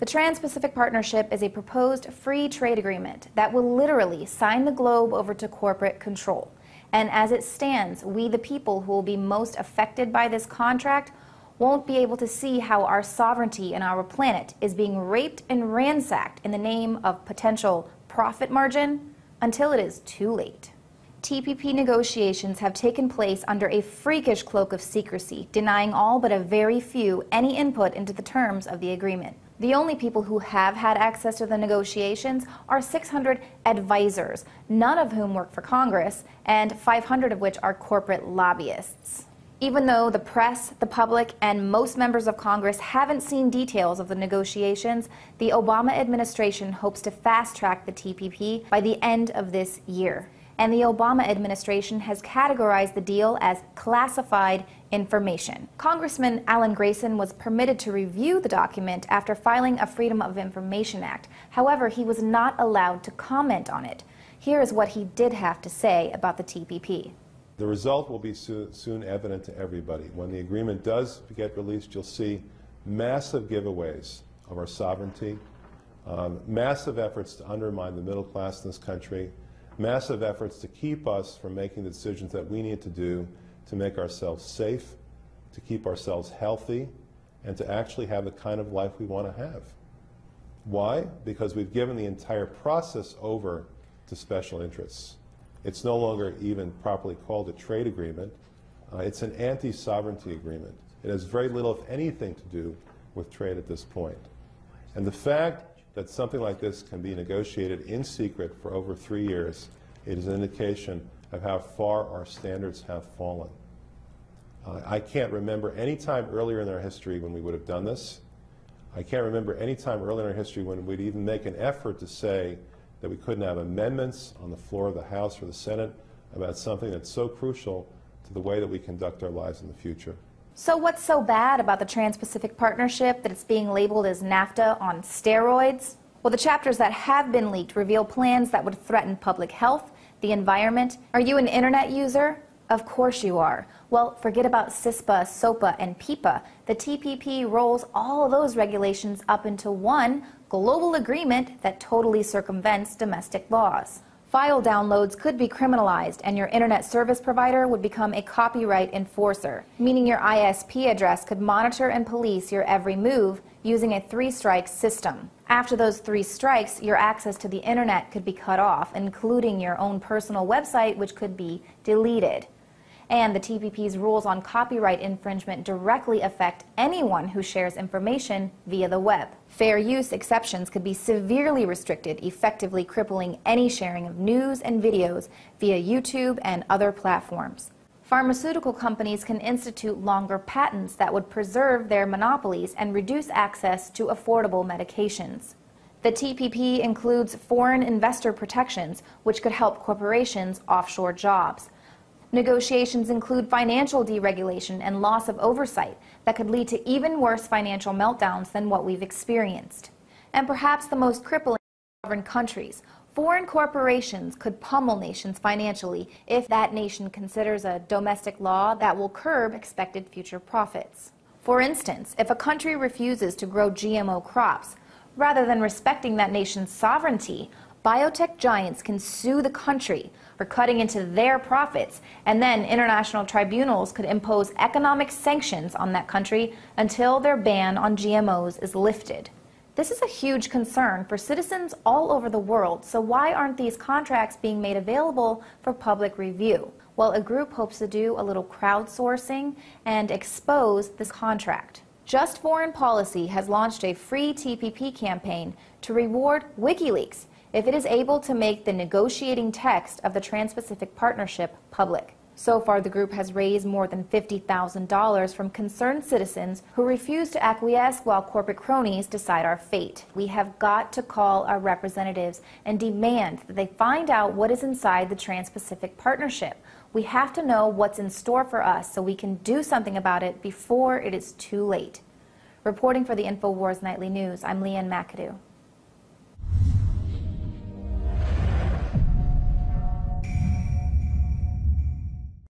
Trans-Pacific Partnership is a proposed free trade agreement that will literally sign the globe over to corporate control. And as it stands, we, the people who will be most affected by this contract, won't be able to see how our sovereignty and our planet is being raped and ransacked in the name of potential profit margin until it is too late. TPP negotiations have taken place under a freakish cloak of secrecy, denying all but a very few any input into the terms of the agreement. The only people who have had access to the negotiations are 600 advisors, none of whom work for Congress, and 500 of which are corporate lobbyists. Even though the press, the public, and most members of Congress haven't seen details of the negotiations, the Obama administration hopes to fast-track the TPP by the end of this year. And the Obama administration has categorized the deal as classified information. Congressman Alan Grayson was permitted to review the document after filing a Freedom of Information Act. However, he was not allowed to comment on it. Here is what he did have to say about the TPP. The result will be soon evident to everybody. When the agreement does get released, you'll see massive giveaways of our sovereignty, massive efforts to undermine the middle class in this country, massive efforts to keep us from making the decisions that we need to do to make ourselves safe, to keep ourselves healthy, and to actually have the kind of life we want to have. Why? Because we've given the entire process over to special interests. It's no longer even properly called a trade agreement. It's an anti-sovereignty agreement. It has very little, if anything, to do with trade at this point. And the fact that something like this can be negotiated in secret for over 3 years, it is an indication of how far our standards have fallen. I can't remember any time earlier in our history when we would have done this. I can't remember any time earlier in our history when we'd even make an effort to say that we couldn't have amendments on the floor of the House or the Senate about something that's so crucial to the way that we conduct our lives in the future. So what's so bad about the Trans-Pacific Partnership that it's being labeled as NAFTA on steroids? Well, the chapters that have been leaked reveal plans that would threaten public health, the environment. Are you an internet user? Of course you are. Well, forget about CISPA, SOPA, and PIPA. The TPP rolls all of those regulations up into one global agreement that totally circumvents domestic laws. File downloads could be criminalized, and your internet service provider would become a copyright enforcer, meaning your ISP address could monitor and police your every move using a 3-strike system. After those 3 strikes, your access to the internet could be cut off, including your own personal website, which could be deleted. And the TPP's rules on copyright infringement directly affect anyone who shares information via the web. Fair use exceptions could be severely restricted, effectively crippling any sharing of news and videos via YouTube and other platforms. Pharmaceutical companies can institute longer patents that would preserve their monopolies and reduce access to affordable medications. The TPP includes foreign investor protections, which could help corporations offshore jobs. Negotiations include financial deregulation and loss of oversight that could lead to even worse financial meltdowns than what we've experienced. And perhaps the most crippling sovereign countries. Foreign corporations could pummel nations financially if that nation considers a domestic law that will curb expected future profits. For instance, if a country refuses to grow GMO crops, rather than respecting that nation's sovereignty, biotech giants can sue the country for cutting into their profits, and then international tribunals could impose economic sanctions on that country until their ban on GMOs is lifted. This is a huge concern for citizens all over the world, so why aren't these contracts being made available for public review? Well, a group hopes to do a little crowdsourcing and expose this contract. Just Foreign Policy has launched a free TPP campaign to reward WikiLeaks if it is able to make the negotiating text of the Trans-Pacific Partnership public. So far, the group has raised more than $50,000 from concerned citizens who refuse to acquiesce while corporate cronies decide our fate. We have got to call our representatives and demand that they find out what is inside the Trans-Pacific Partnership. We have to know what's in store for us so we can do something about it before it is too late. Reporting for the InfoWars Nightly News, I'm Leanne McAdoo.